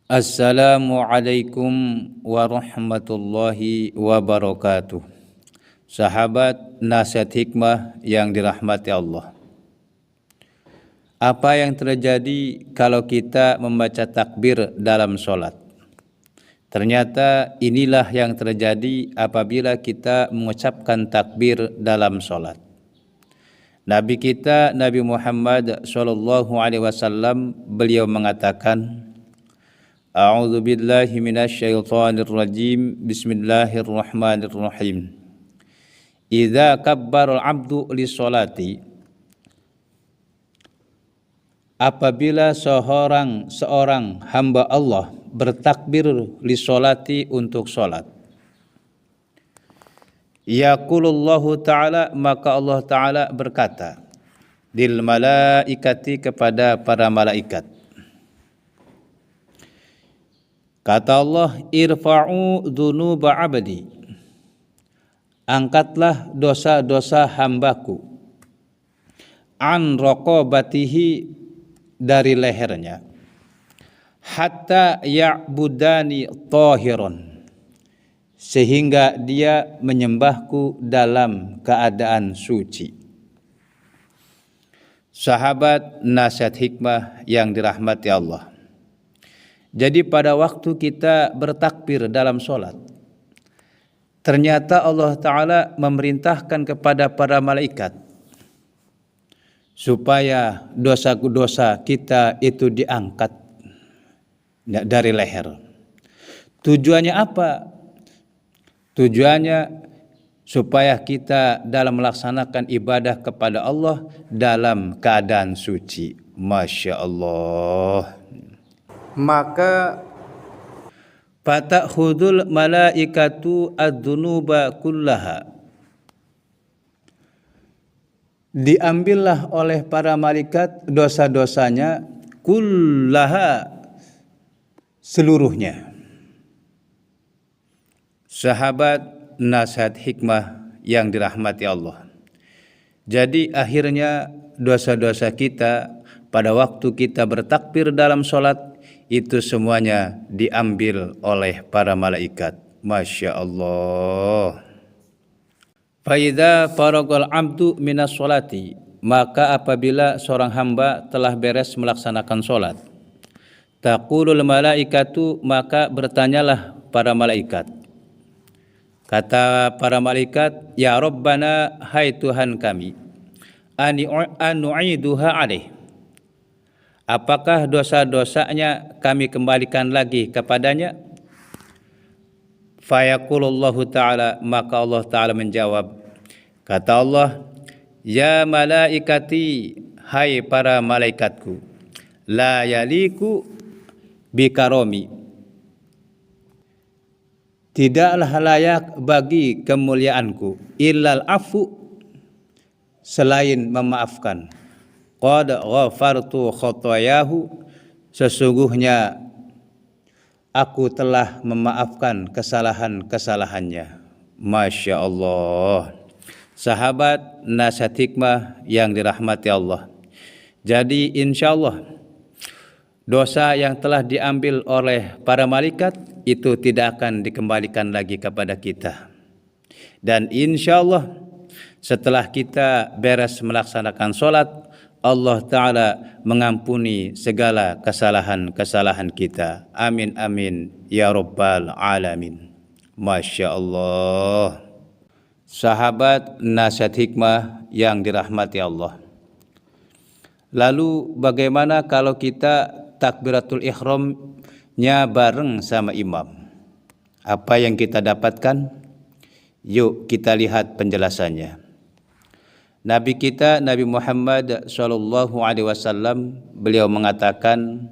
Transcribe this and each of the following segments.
Assalamualaikum warahmatullahi wabarakatuh. Sahabat nasihat hikmah yang dirahmati Allah. Apa yang terjadi kalau kita membaca takbir dalam sholat? Ternyata inilah yang terjadi apabila kita mengucapkan takbir dalam sholat. Nabi kita Nabi Muhammad SAW beliau mengatakan, A'udzu billahi minasyaitonir rajim. Bismillahirrahmanirrahim. Idza kabbaral 'abdu lis-sholati, apabila seorang hamba Allah bertakbir lis-sholati untuk salat, yaqulullahu ta'ala, maka Allah Ta'ala berkata lil malaikati, kepada para malaikat. Kata Allah, irfa'u dzunuba 'abdi, angkatlah dosa-dosa hambaku, an raqabatihi, dari lehernya, hatta ya'budani tahiron, sehingga dia menyembahku dalam keadaan suci. Sahabat nasihat hikmah yang dirahmati Allah. Jadi pada waktu kita bertakbir dalam sholat, ternyata Allah Ta'ala memerintahkan kepada para malaikat supaya dosa-dosa kita itu diangkat dari leher. Tujuannya apa? Tujuannya supaya kita dalam melaksanakan ibadah kepada Allah dalam keadaan suci. Masya Allah. Maka fatakhudul malaikatu ad-dunuba kullaha, diambillah oleh para malaikat dosa-dosanya, kullaha, seluruhnya. Sahabat nasihat hikmah yang dirahmati Allah. Jadi akhirnya dosa-dosa kita pada waktu kita bertakbir dalam sholat itu semuanya diambil oleh para malaikat. Masya Allah. Faidha faragal abdu minas sholati, maka apabila seorang hamba telah beres melaksanakan sholat, taqulul malaikatu, maka bertanyalah para malaikat. Kata para malaikat, ya Rabbana, hai Tuhan kami, anu'iduha alaih, apakah dosa-dosanya kami kembalikan lagi kepadanya? Fayaqulullahu ta'ala, maka Allah Ta'ala menjawab, kata Allah, ya malaikati, hai para malaikatku, la yaliku bikaromi, tidaklah layak bagi kemuliaanku, illal afu, selain memaafkan. Qad ghafartu khotoyahu, sesungguhnya aku telah memaafkan kesalahan-kesalahannya. Masya Allah. Sahabat nasihat hikmah yang dirahmati Allah. Jadi insya Allah dosa yang telah diambil oleh para malaikat itu tidak akan dikembalikan lagi kepada kita. Dan insya Allah setelah kita beres melaksanakan sholat, Allah Ta'ala mengampuni segala kesalahan-kesalahan kita. Amin amin ya Rabbal Alamin. Masya Allah. Sahabat nasihat hikmah yang dirahmati Allah. Lalu bagaimana kalau kita takbiratul ihramnya bareng sama imam? Apa yang kita dapatkan? Yuk kita lihat penjelasannya. Nabi kita Nabi Muhammad SAW beliau mengatakan,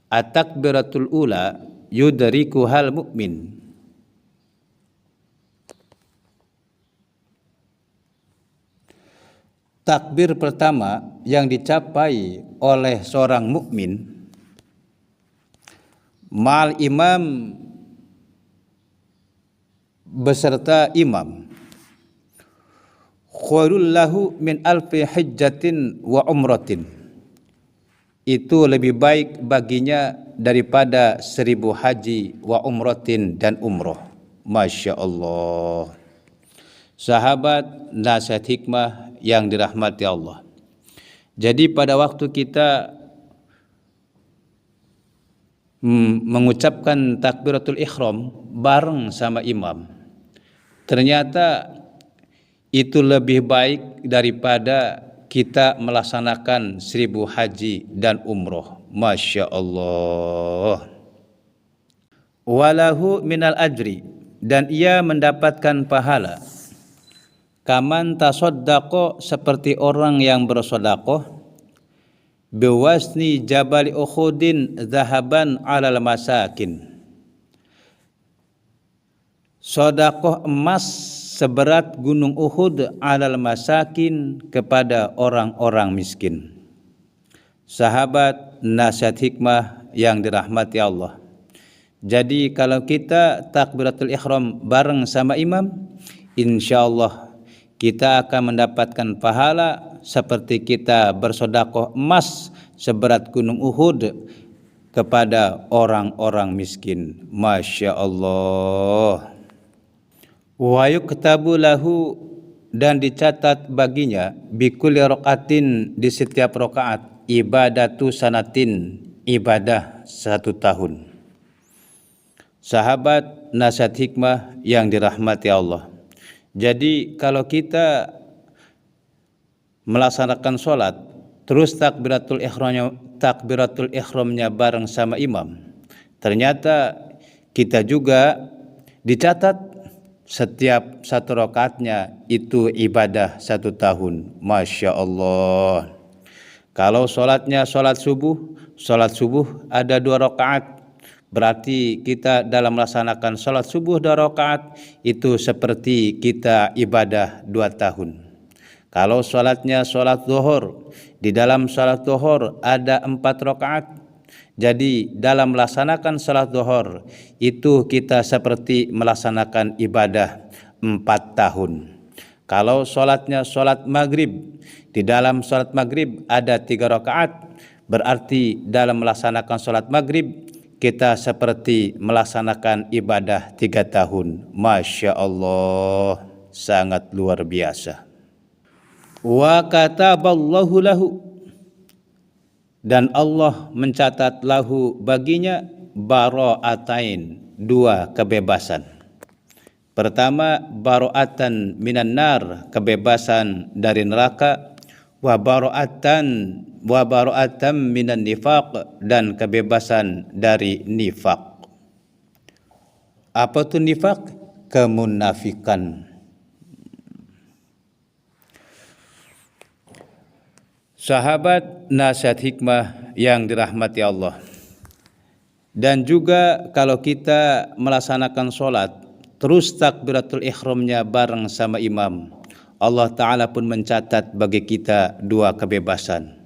at-takbiratul ula yudrikuhal mu'min. Takbir pertama yang dicapai oleh seorang mukmin mal imam, beserta imam, khairul lahu min alfi hajjatin wa umratin, itu lebih baik baginya daripada 1000 haji wa umratin dan umroh. Masya Allah. Sahabat nasihat hikmah yang dirahmati Allah. Jadi pada waktu kita mengucapkan takbiratul ihram bareng sama imam, ternyata itu lebih baik daripada kita melaksanakan 1000 haji dan umroh. Masya Allah. Walahu minal ajri, dan ia mendapatkan pahala. Kaman tasoddaqo, seperti orang yang bersodakoh, biwasni jabali Uhudin zahaban alal masakin, sodakoh emas seberat gunung Uhud alal masakin, kepada orang-orang miskin. Sahabat nasihat hikmah yang dirahmati Allah. Jadi kalau kita takbiratul ihram bareng sama imam, insyaallah kita akan mendapatkan pahala seperti kita bersodakoh emas seberat gunung Uhud kepada orang-orang miskin. Masya Allah. Wa yuktabu lahu, dan dicatat baginya, bikulli raqatin, di setiap rakaat, ibadatu sanatin, ibadah 1 tahun. Sahabat nasihat hikmah yang dirahmati Allah. Jadi kalau kita melaksanakan sholat terus takbiratul ihramnya bareng sama imam, ternyata kita juga dicatat setiap 1 rakaatnya itu ibadah 1 tahun. Masya Allah. Kalau sholatnya sholat subuh ada 2 rakaat, berarti kita dalam melaksanakan sholat subuh 2 rakaat itu seperti kita ibadah 2 tahun. Kalau sholatnya sholat zuhur, di dalam sholat zuhur ada 4 rakaat, jadi dalam melaksanakan sholat zuhur itu kita seperti melaksanakan ibadah 4 tahun. Kalau sholatnya sholat maghrib, di dalam sholat maghrib ada 3 rakaat, berarti dalam melaksanakan sholat maghrib kita seperti melaksanakan ibadah 3 tahun. Masya Allah, sangat luar biasa. Wa kataballahu lahu, dan Allah mencatat lahu baginya bara'atain, 2 kebebasan. Pertama, bara'atan minan nar, kebebasan dari neraka, wa bara'atan minan nifaq, dan kebebasan dari nifaq. Apa itu nifaq? Kemunafikan. Sahabat nasihat hikmah yang dirahmati Allah. Dan juga kalau kita melaksanakan sholat terus takbiratul ihramnya bareng sama imam, Allah Ta'ala pun mencatat bagi kita 2 kebebasan.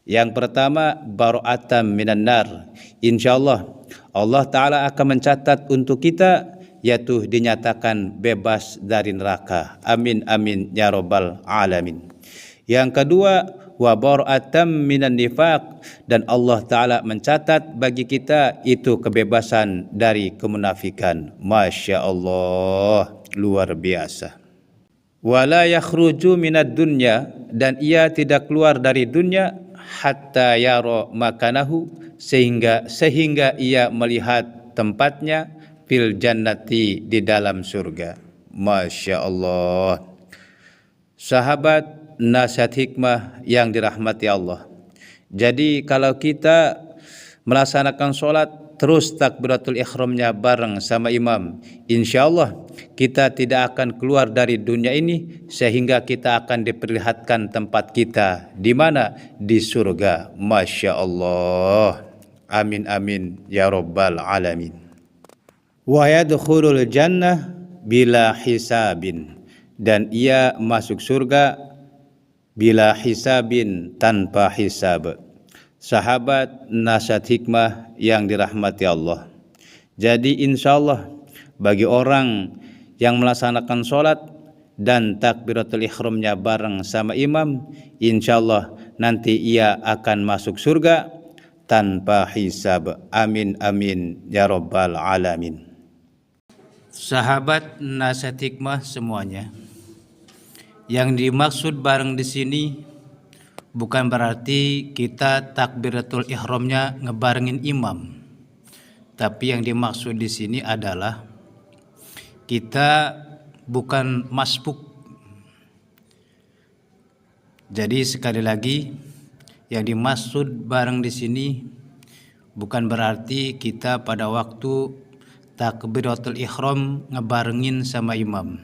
Yang pertama, bara'atan minan nar. InsyaAllah Allah Ta'ala akan mencatat untuk kita, yaitu dinyatakan bebas dari neraka. Amin amin ya rabbal alamin. Yang kedua, wa bara'atan minan nifaq, dan Allah Ta'ala mencatat bagi kita itu kebebasan dari kemunafikan. Masya Allah, luar biasa. Wala yakhruju minad dunya, dan ia tidak keluar dari dunia, hatta yara makanahu, sehingga ia melihat tempatnya, fil jannati, di dalam surga. Masya Allah. Sahabat nasihat hikmah yang dirahmati Allah. Jadi kalau kita melaksanakan sholat terus takbiratul ihramnya bareng sama imam, insyaallah kita tidak akan keluar dari dunia ini, sehingga kita akan diperlihatkan tempat kita di mana, di surga. Masya Allah. Amin amin ya rabbal alamin. Wa yadkhulul jannah bila hisabin, dan ia masuk surga bila hisabin, tanpa hisab. Sahabat nasihat hikmah yang dirahmati Allah. Jadi insyaallah bagi orang yang melaksanakan sholat dan takbiratul ihramnya bareng sama imam, insyaallah nanti ia akan masuk surga tanpa hisab. Amin amin ya rabbal alamin. Sahabat nasihat hikmah semuanya, yang dimaksud bareng di sini bukan berarti kita takbiratul ihramnya ngebarengin imam. Tapi yang dimaksud di sini adalah kita bukan masbuk. Jadi sekali lagi, yang dimaksud bareng di sini bukan berarti kita pada waktu takbiratul ihram ngebarengin sama imam.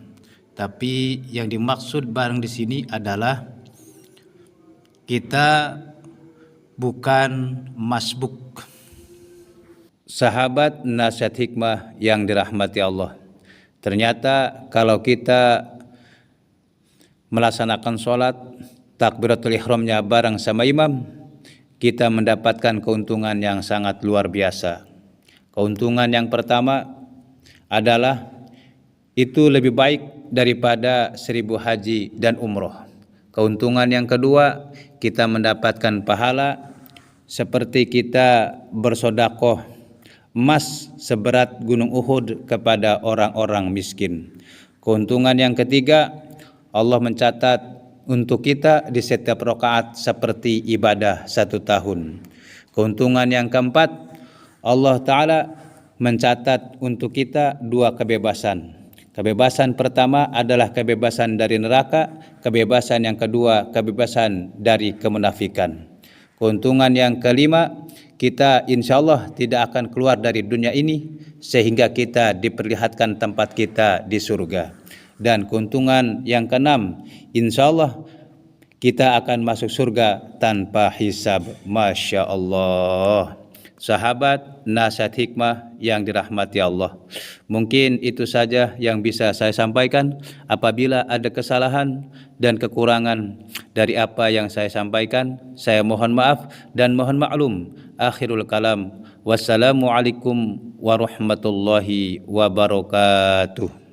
Tapi yang dimaksud bareng di sini adalah kita bukan masbuk. Sahabat nasihat hikmah yang dirahmati Allah, ternyata kalau kita melaksanakan sholat takbiratul ihramnya bareng sama imam, kita mendapatkan keuntungan yang sangat luar biasa. Keuntungan yang pertama adalah itu lebih baik daripada 1000 haji dan umroh. Keuntungan yang kedua, kita mendapatkan pahala seperti kita bersodakoh emas seberat gunung Uhud kepada orang-orang miskin. Keuntungan yang ketiga, Allah mencatat untuk kita di setiap rakaat seperti ibadah 1 tahun. Keuntungan yang keempat, Allah Ta'ala mencatat untuk kita 2 kebebasan. Kebebasan pertama adalah kebebasan dari neraka, kebebasan yang kedua kebebasan dari kemunafikan. Keuntungan yang kelima, kita insya Allah tidak akan keluar dari dunia ini sehingga kita diperlihatkan tempat kita di surga. Dan keuntungan yang keenam, insya Allah kita akan masuk surga tanpa hisab. Masya Allah. Sahabat nasihat hikmah yang dirahmati Allah, mungkin itu saja yang bisa saya sampaikan. Apabila ada kesalahan dan kekurangan dari apa yang saya sampaikan, saya mohon maaf dan mohon maklum. Akhirul kalam, wassalamualaikum warahmatullahi wabarakatuh.